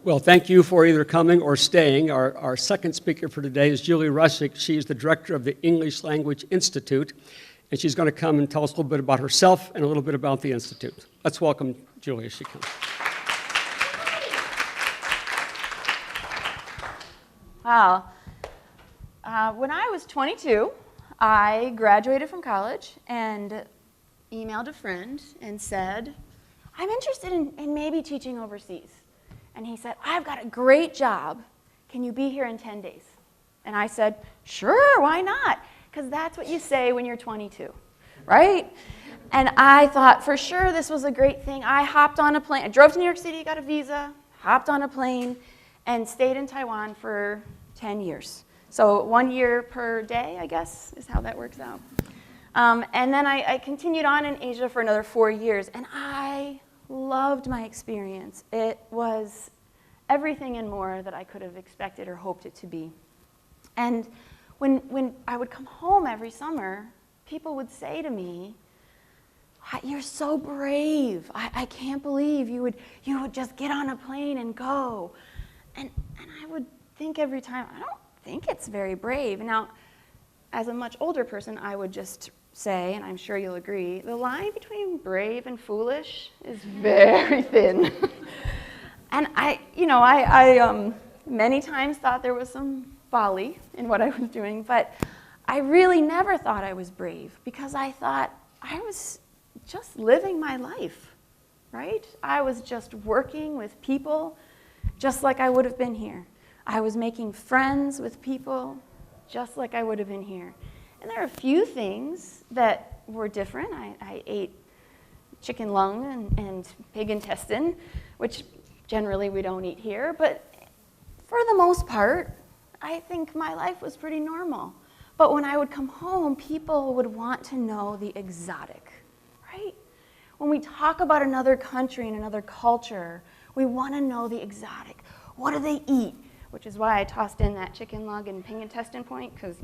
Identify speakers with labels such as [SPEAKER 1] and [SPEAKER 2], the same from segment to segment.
[SPEAKER 1] Well, thank you for either coming or staying. Our second speaker for today is Julie Rushik. She's the director of the English Language Institute, and she's going to come and tell us a little bit about herself and a little bit about the Institute. Let's welcome Julie as she comes.
[SPEAKER 2] Wow. When I was 22, I graduated from college and emailed a friend and said, I'm interested in maybe teaching overseas. And he said, I've got a great job. Can you be here in 10 days? And I said, sure, why not? Because that's what you say when you're 22, right? And I thought for sure this was a great thing. I hopped on a plane. I drove to New York City, got a visa, hopped on a plane, and stayed in Taiwan for 10 years. So 1 year per day, I guess, is how that works out. And then I continued on in Asia for another 4 years, and I loved my experience. It was everything and more that I could have expected or hoped it to be. And when I would come home every summer, people would say to me, you're so brave. I can't believe you would just get on a plane and go. And I would think every time, I don't think it's very brave. Now, as a much older person, I would just say, and I'm sure you'll agree, the line between brave and foolish is very thin. And I many times thought there was some folly in what I was doing, but I really never thought I was brave because I thought I was just living my life, right? I was just working with people just like I would have been here. I was making friends with people just like I would have been here. And there are a few things that were different. I ate chicken lung and pig intestine, which generally we don't eat here. But for the most part, I think my life was pretty normal. But when I would come home, people would want to know the exotic, right? When we talk about another country and another culture, we want to know the exotic. What do they eat? Which is why I tossed in that chicken lung and pig intestine point, because,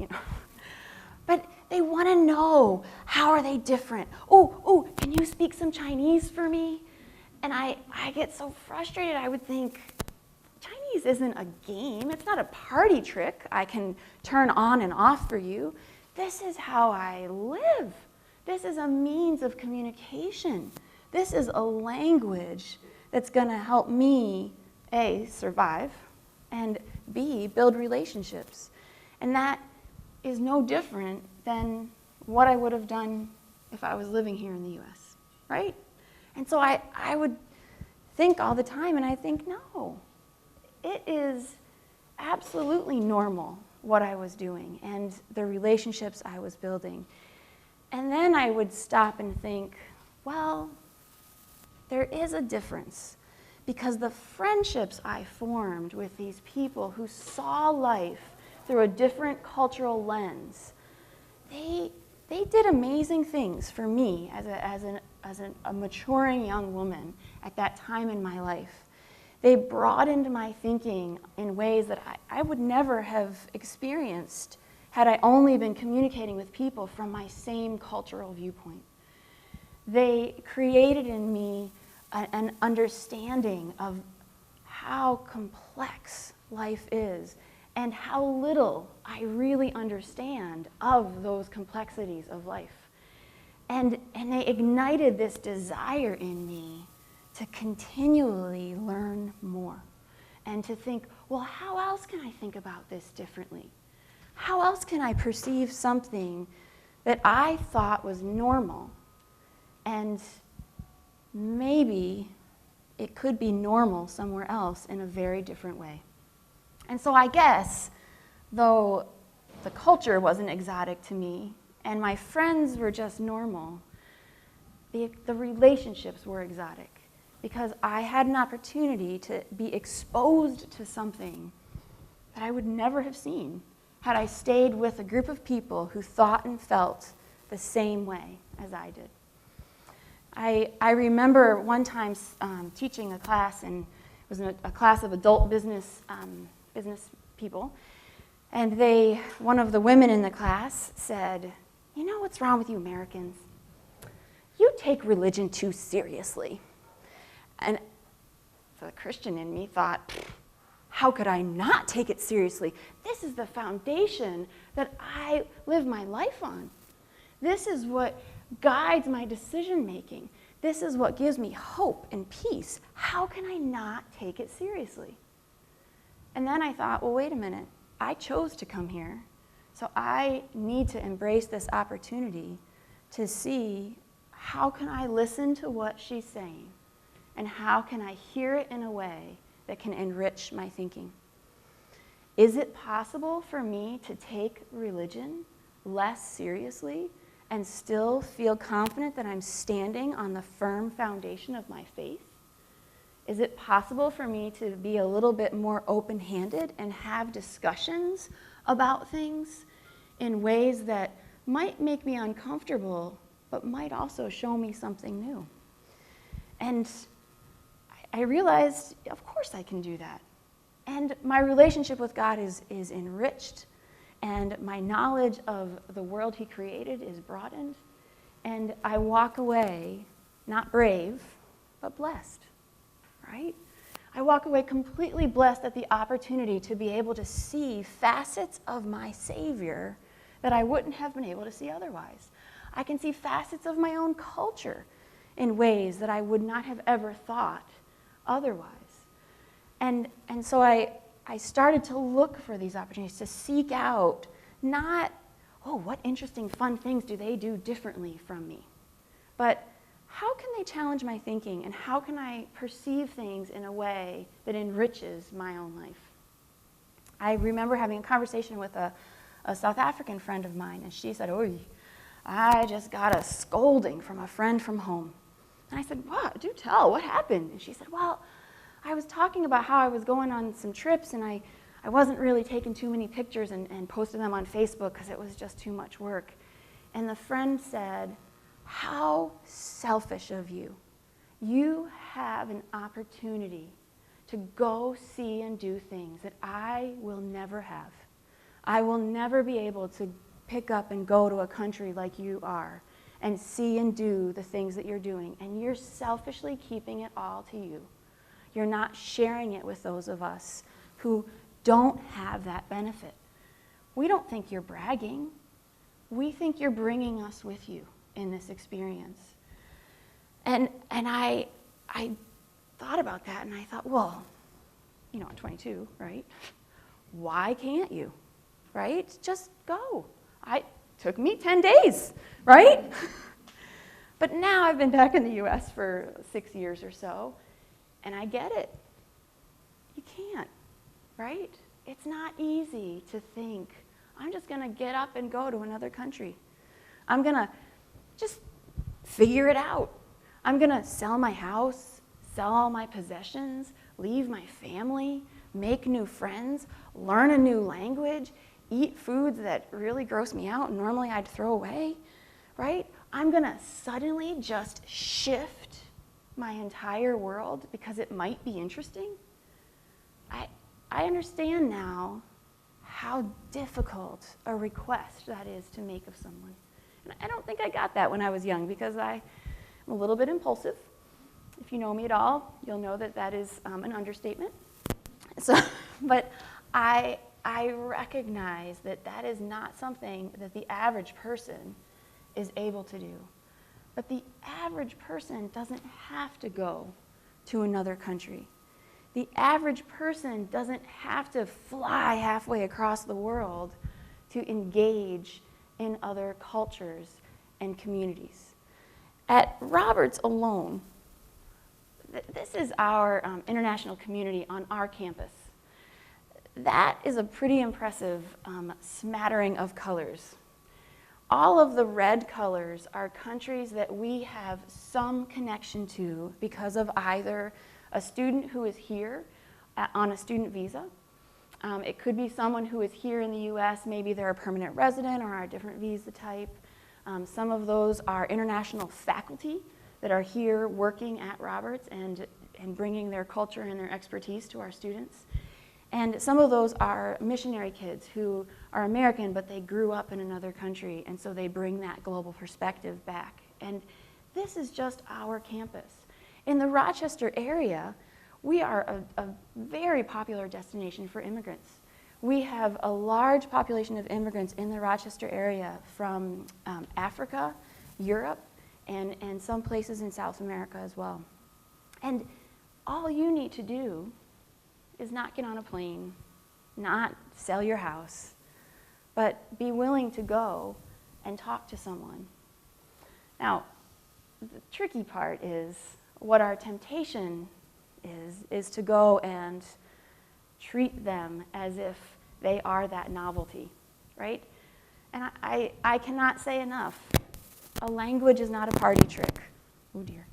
[SPEAKER 2] But they want to know, how are they different? Oh, can you speak some Chinese for me? And I get so frustrated. I would think, Chinese isn't a game. It's not a party trick I can turn on and off for you. This is how I live. This is a means of communication. This is a language that's going to help me, A, survive, and B, build relationships. And that is no different than what I would have done if I was living here in the US, right? And so I would think all the time, and I think, no, it is absolutely normal what I was doing and the relationships I was building. And then I would stop and think, well, there is a difference, because the friendships I formed with these people who saw life through a different cultural lens, they did amazing things for me as a maturing young woman at that time in my life. They broadened my thinking in ways that I would never have experienced had I only been communicating with people from my same cultural viewpoint. They created in me an understanding of how complex life is and how little I really understand of those complexities of life. And they ignited this desire in me to continually learn more and to think, well, how else can I think about this differently? How else can I perceive something that I thought was normal, and maybe it could be normal somewhere else in a very different way? And so I guess, though the culture wasn't exotic to me and my friends were just normal, the relationships were exotic, because I had an opportunity to be exposed to something that I would never have seen had I stayed with a group of people who thought and felt the same way as I did. I remember one time teaching a class, and it was a class of adult business people, and one of the women in the class said, you know what's wrong with you Americans? You take religion too seriously. And the Christian in me thought, how could I not take it seriously? This is the foundation that I live my life on. This is what guides my decision making. This is what gives me hope and peace. How can I not take it seriously? And then I thought, well, wait a minute. I chose to come here, so I need to embrace this opportunity to see how can I listen to what she's saying, and how can I hear it in a way that can enrich my thinking. Is it possible for me to take religion less seriously and still feel confident that I'm standing on the firm foundation of my faith? Is it possible for me to be a little bit more open-handed and have discussions about things in ways that might make me uncomfortable, but might also show me something new? And I realized, of course I can do that. And my relationship with God is enriched, and my knowledge of the world he created is broadened, and I walk away not brave, but blessed, right? I walk away completely blessed at the opportunity to be able to see facets of my Savior that I wouldn't have been able to see otherwise. I can see facets of my own culture in ways that I would not have ever thought otherwise. And so I started to look for these opportunities, to seek out not, oh, what interesting, fun things do they do differently from me? But how can they challenge my thinking, and how can I perceive things in a way that enriches my own life? I remember having a conversation with a South African friend of mine, and she said, oh, I just got a scolding from a friend from home. And I said, what? Do tell, what happened? And she said, well, I was talking about how I was going on some trips, and I wasn't really taking too many pictures and posting them on Facebook because it was just too much work. And the friend said, how selfish of you. You have an opportunity to go see and do things that I will never have. I will never be able to pick up and go to a country like you are and see and do the things that you're doing. And you're selfishly keeping it all to you. You're not sharing it with those of us who don't have that benefit. We don't think you're bragging. We think you're bringing us with you in this experience. And I thought about that, and I thought, well, I'm 22, right? Why can't you, right? Just go. It took me 10 days, right? But now I've been back in the U.S. for 6 years or so, and I get it. You can't, right? It's not easy to think, I'm just going to get up and go to another country. I'm going to just figure it out. I'm going to sell my house, sell all my possessions, leave my family, make new friends, learn a new language, eat foods that really gross me out and normally I'd throw away, right? I'm going to suddenly just shift my entire world because it might be interesting. I understand now how difficult a request that is to make of someone. And I don't think I got that when I was young because I'm a little bit impulsive. If you know me at all, you'll know that that is an understatement. But I recognize that that is not something that the average person is able to do. But the average person doesn't have to go to another country. The average person doesn't have to fly halfway across the world to engage in other cultures and communities. At Roberts alone, this is our international community on our campus. That is a pretty impressive smattering of colors. All of the red colors are countries that we have some connection to because of either a student who is here on a student visa. It could be someone who is here in the U.S., maybe they're a permanent resident or are a different visa type. Some of those are international faculty that are here working at Roberts and bringing their culture and their expertise to our students. And some of those are missionary kids who are American, but they grew up in another country, and so they bring that global perspective back. And this is just our campus. In the Rochester area, we are a very popular destination for immigrants. We have a large population of immigrants in the Rochester area from Africa, Europe, and some places in South America as well. And all you need to do is not get on a plane, not sell your house, but be willing to go and talk to someone. Now, the tricky part is what our temptation is to go and treat them as if they are that novelty, right? And I cannot say enough. A language is not a party trick. Oh dear.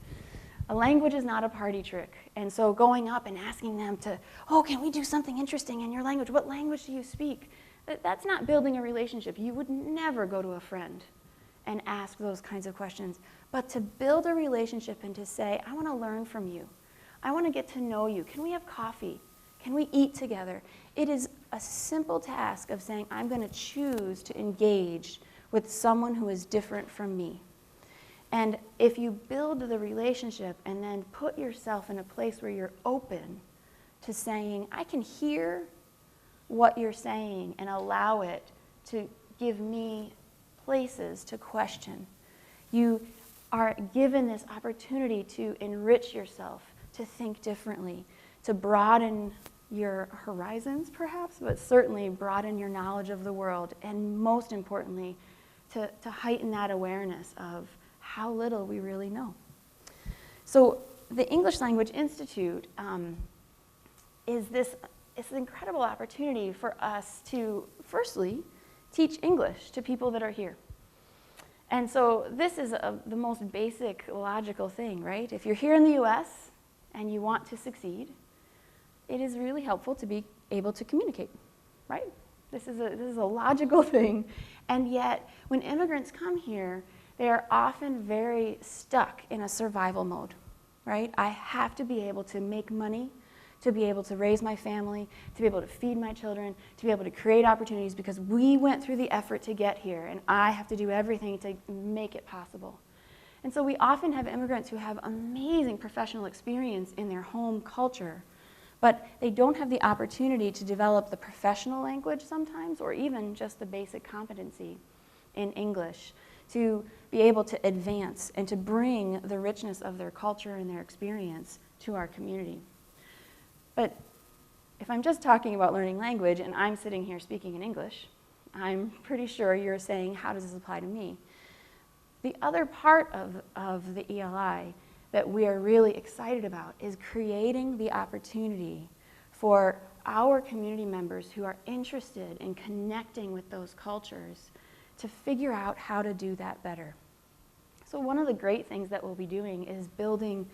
[SPEAKER 2] A language is not a party trick. And so going up and asking them to, oh, can we do something interesting in your language? What language do you speak? That's not building a relationship. You would never go to a friend and ask those kinds of questions. But to build a relationship and to say, I want to learn from you. I want to get to know you. Can we have coffee? Can we eat together? It is a simple task of saying, I'm going to choose to engage with someone who is different from me. And if you build the relationship and then put yourself in a place where you're open to saying, I can hear what you're saying and allow it to give me places to question, you are given this opportunity to enrich yourself, to think differently, to broaden your horizons perhaps, but certainly broaden your knowledge of the world, and most importantly, to heighten that awareness of how little we really know. So the English Language Institute is it's an incredible opportunity for us to, firstly, teach English to people that are here. And so this is the most basic, logical thing, right? If you're here in the US and you want to succeed, it is really helpful to be able to communicate, right? This is a logical thing. And yet, when immigrants come here, they are often very stuck in a survival mode, right? I have to be able to make money, to be able to raise my family, to be able to feed my children, to be able to create opportunities because we went through the effort to get here, and I have to do everything to make it possible. And so we often have immigrants who have amazing professional experience in their home culture, but they don't have the opportunity to develop the professional language sometimes, or even just the basic competency in English, to be able to advance and to bring the richness of their culture and their experience to our community. But if I'm just talking about learning language and I'm sitting here speaking in English, I'm pretty sure you're saying, how does this apply to me? The other part of the ELI that we are really excited about is creating the opportunity for our community members who are interested in connecting with those cultures to figure out how to do that better. So one of the great things that we'll be doing is building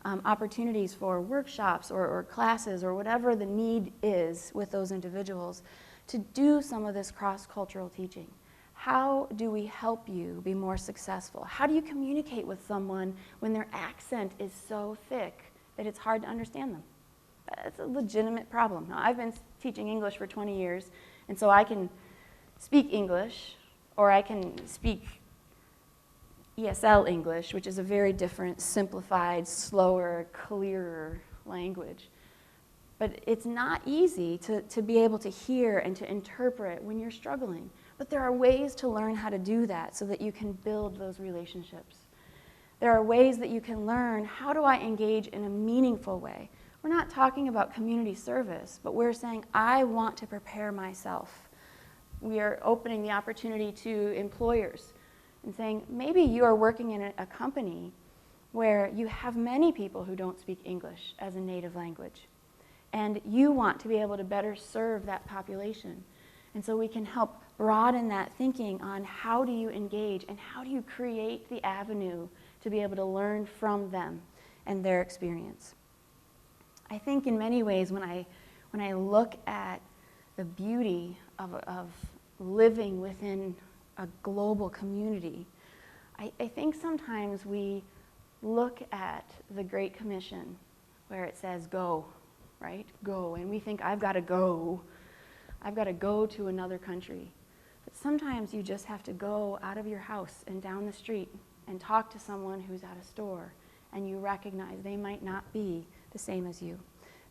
[SPEAKER 2] opportunities for workshops or classes or whatever the need is with those individuals to do some of this cross-cultural teaching. How do we help you be more successful? How do you communicate with someone when their accent is so thick that it's hard to understand them? That's a legitimate problem. Now, I've been teaching English for 20 years, and so I can speak English, or I can speak ESL English, which is a very different, simplified, slower, clearer language. But it's not easy to be able to hear and to interpret when you're struggling. But there are ways to learn how to do that so that you can build those relationships. There are ways that you can learn, how do I engage in a meaningful way? We're not talking about community service, but we're saying, I want to prepare myself. We are opening the opportunity to employers and saying, maybe you are working in a company where you have many people who don't speak English as a native language, and you want to be able to better serve that population. And so we can help broaden that thinking on how do you engage and how do you create the avenue to be able to learn from them and their experience. I think in many ways when I look at the beauty of living within a global community, I think sometimes we look at the Great Commission where it says go, right? Go. And we think, I've got to go. I've got to go to another country. But sometimes you just have to go out of your house and down the street and talk to someone who's at a store, and you recognize they might not be the same as you.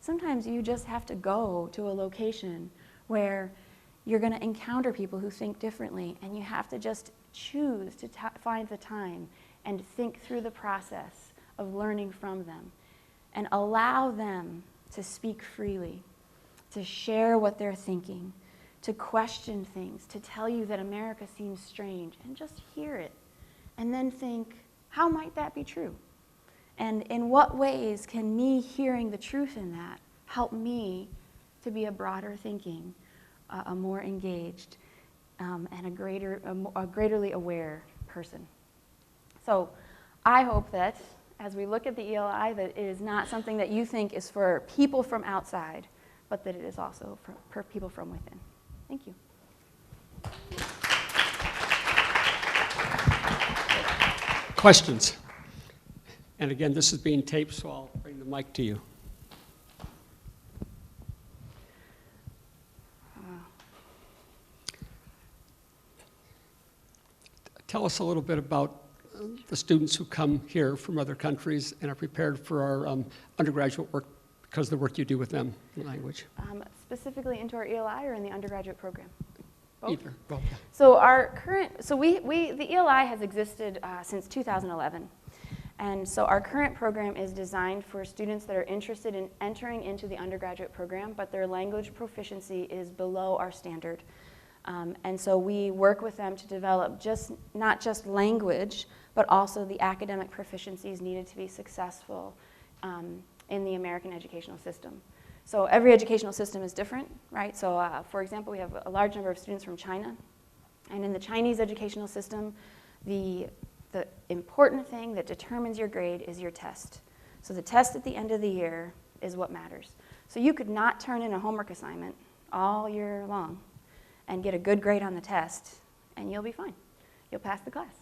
[SPEAKER 2] Sometimes you just have to go to a location where you're going to encounter people who think differently, and you have to just choose to find the time and think through the process of learning from them and allow them to speak freely, to share what they're thinking, to question things, to tell you that America seems strange, and just hear it. And then think, how might that be true? And in what ways can me hearing the truth in that help me to be a broader thinking, a more engaged, and a greaterly aware person? So I hope that as we look at the ELI, that it is not something that you think is for people from outside, but that it is also for people from within. Thank you.
[SPEAKER 1] Questions? And again, this is being taped, so I'll bring the mic to you. Tell us a little bit about the students who come here from other countries and are prepared for our undergraduate work because of the work you do with them in language.
[SPEAKER 2] Specifically into our ELI or in the undergraduate program? Both?
[SPEAKER 1] Either. Both.
[SPEAKER 2] So the ELI has existed since 2011. And so our current program is designed for students that are interested in entering into the undergraduate program, but their language proficiency is below our standard. And so we work with them to develop not just language, but also the academic proficiencies needed to be successful in the American educational system. So every educational system is different, right? So for example, we have a large number of students from China. And in the Chinese educational system, the important thing that determines your grade is your test. So the test at the end of the year is what matters. So you could not turn in a homework assignment all year long and get a good grade on the test, and you'll be fine. You'll pass the class.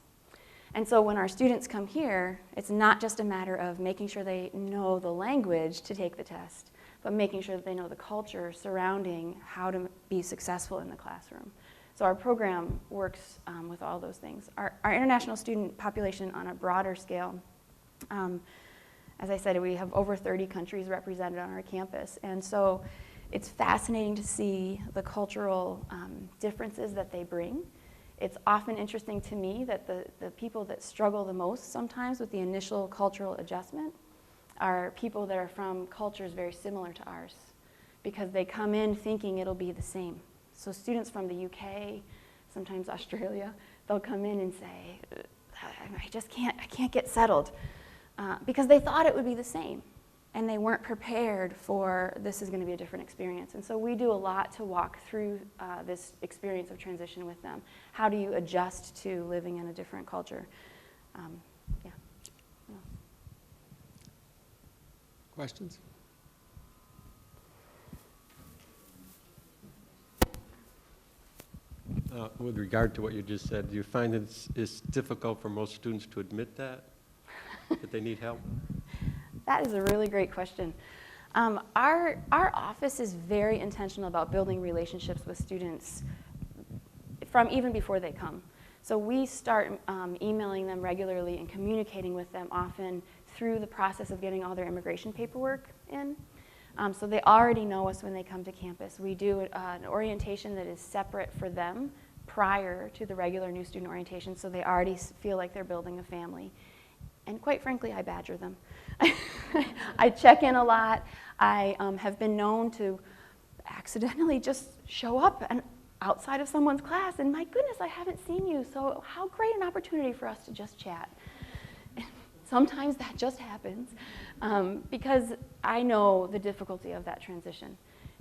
[SPEAKER 2] And so when our students come here, it's not just a matter of making sure they know the language to take the test, but making sure that they know the culture surrounding how to be successful in the classroom. So our program works with all those things. Our international student population on a broader scale, as I said, we have over 30 countries represented on our campus. And so it's fascinating to see the cultural differences that they bring. It's often interesting to me that the people that struggle the most sometimes with the initial cultural adjustment are people that are from cultures very similar to ours, because they come in thinking it'll be the same. So students from the UK, sometimes Australia, they'll come in and say, I can't get settled, because they thought it would be the same. And they weren't prepared for this is going to be a different experience. And so we do a lot to walk through this experience of transition with them. How do you adjust to living in a different culture? Yeah.
[SPEAKER 1] Questions?
[SPEAKER 3] With regard to what you just said, do you find it's difficult for most students to admit that they need help?
[SPEAKER 2] That is a really great question. Our office is very intentional about building relationships with students from even before they come. So we start emailing them regularly and communicating with them often through the process of getting all their immigration paperwork in. So they already know us when they come to campus. We do an orientation that is separate for them prior to the regular new student orientation, so they already feel like they're building a family. And quite frankly, I badger them. I check in a lot. I have been known to accidentally just show up and outside of someone's class, and my goodness, I haven't seen you, so how great an opportunity for us to just chat. Sometimes that just happens because I know the difficulty of that transition,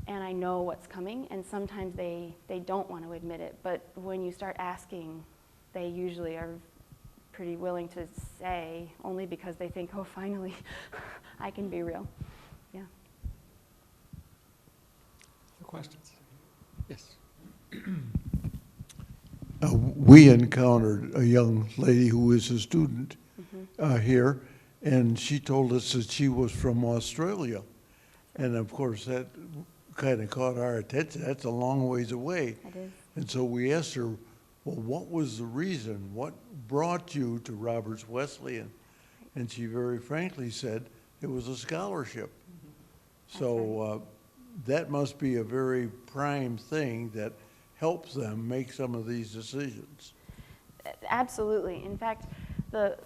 [SPEAKER 2] and I know what's coming, and sometimes they don't want to admit it, but when you start asking, they usually are pretty willing to say, only because they think, oh, finally, I can be real. Yeah.
[SPEAKER 1] Questions? Yes.
[SPEAKER 4] We encountered a young lady who is a student here, and she told us that she was from Australia. And of course, that kind of caught our attention. That's a long ways away.
[SPEAKER 2] It is.
[SPEAKER 4] And so we asked her, well, what was the reason? What brought you to Roberts Wesleyan? And she very frankly said it was a scholarship. So that must be a very prime thing that helps them make some of these decisions.
[SPEAKER 2] Absolutely. In fact, the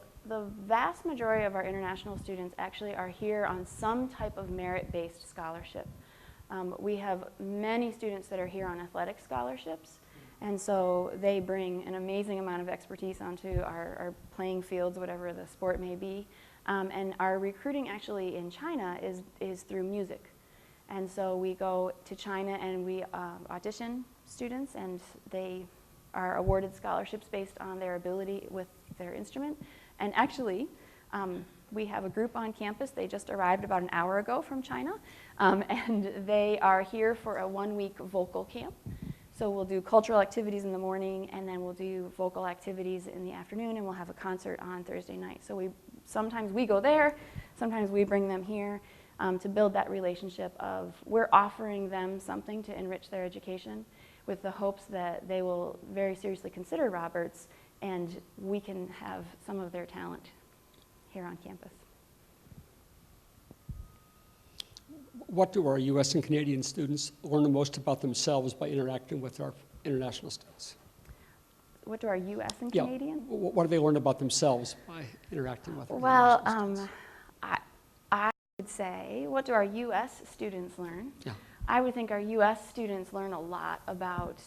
[SPEAKER 2] vast majority of our international students actually are here on some type of merit-based scholarship. We have many students that are here on athletic scholarships, and so they bring an amazing amount of expertise onto our playing fields, whatever the sport may be. And our recruiting actually in China is through music. And so we go to China and we audition students, and they are awarded scholarships based on their ability with their instrument. And actually, we have a group on campus. They just arrived about an hour ago from China, and they are here for a 1-week vocal camp. So we'll do cultural activities in the morning, and then we'll do vocal activities in the afternoon, and we'll have a concert on Thursday night. So sometimes we go there, sometimes we bring them here to build that relationship of we're offering them something to enrich their education with the hopes that they will very seriously consider Roberts, and we can have some of their talent here on campus.
[SPEAKER 1] What do our U.S. and Canadian students learn the most about themselves by interacting with our international students?
[SPEAKER 2] What do our U.S. and
[SPEAKER 1] Yeah.
[SPEAKER 2] Canadian?
[SPEAKER 1] What do they learn about themselves by interacting with our
[SPEAKER 2] Well,
[SPEAKER 1] international students?
[SPEAKER 2] I would say, what do our U.S. students learn?
[SPEAKER 1] Yeah.
[SPEAKER 2] I would think our U.S. students learn a lot about,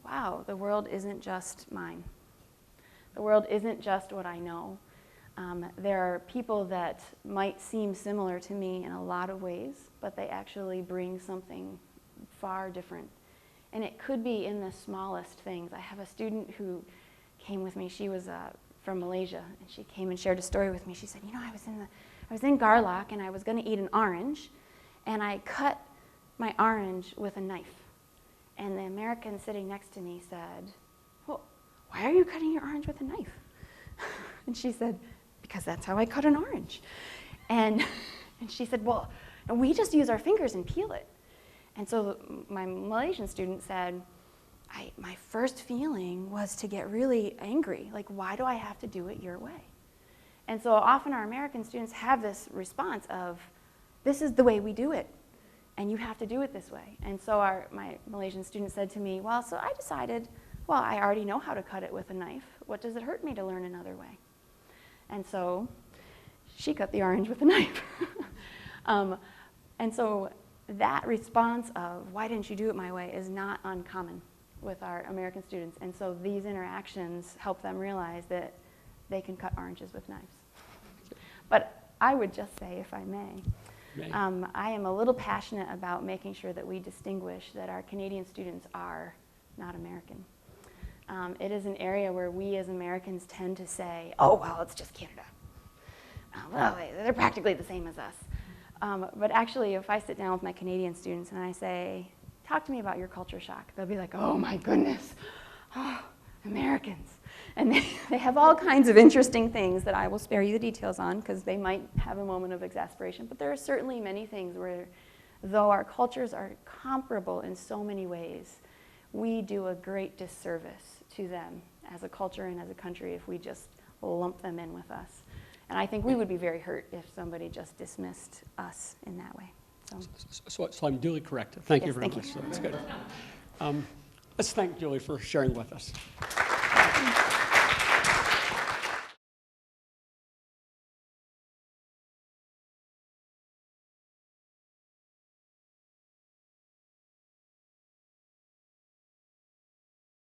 [SPEAKER 2] wow, the world isn't just mine. The world isn't just what I know. There are people that might seem similar to me in a lot of ways, but they actually bring something far different. And it could be in the smallest things. I have a student who came with me. She was from Malaysia, and she came and shared a story with me. She said, you know, I was in Garlock, and I was going to eat an orange, and I cut my orange with a knife. And the American sitting next to me said, well, why are you cutting your orange with a knife? And she said, because that's how I cut an orange. And she said, well, we just use our fingers and peel it. And so my Malaysian student said, my first feeling was to get really angry. Like, why do I have to do it your way? And so often our American students have this response of, this is the way we do it, and you have to do it this way. And so my Malaysian student said to me, well, so I decided, well, I already know how to cut it with a knife. What does it hurt me to learn another way? And so she cut the orange with a knife. And so that response of, why didn't you do it my way, is not uncommon with our American students. And so these interactions help them realize that they can cut oranges with knives. But I would just say, if I may, I am a little passionate about making sure that we distinguish that our Canadian students are not American. It is an area where we as Americans tend to say, oh, well, it's just Canada. Well, they're practically the same as us. But actually, if I sit down with my Canadian students and I say, talk to me about your culture shock, they'll be like, oh my goodness, oh, Americans. And they have all kinds of interesting things that I will spare you the details on because they might have a moment of exasperation. But there are certainly many things where, though our cultures are comparable in so many ways, we do a great disservice to them as a culture and as a country if we just lump them in with us. And I think we would be very hurt if somebody just dismissed us in that way.
[SPEAKER 1] So I'm duly correct. Thank you
[SPEAKER 2] Yes,
[SPEAKER 1] very
[SPEAKER 2] thank
[SPEAKER 1] much.
[SPEAKER 2] you.
[SPEAKER 1] So that's good. Let's thank Julie for sharing with us.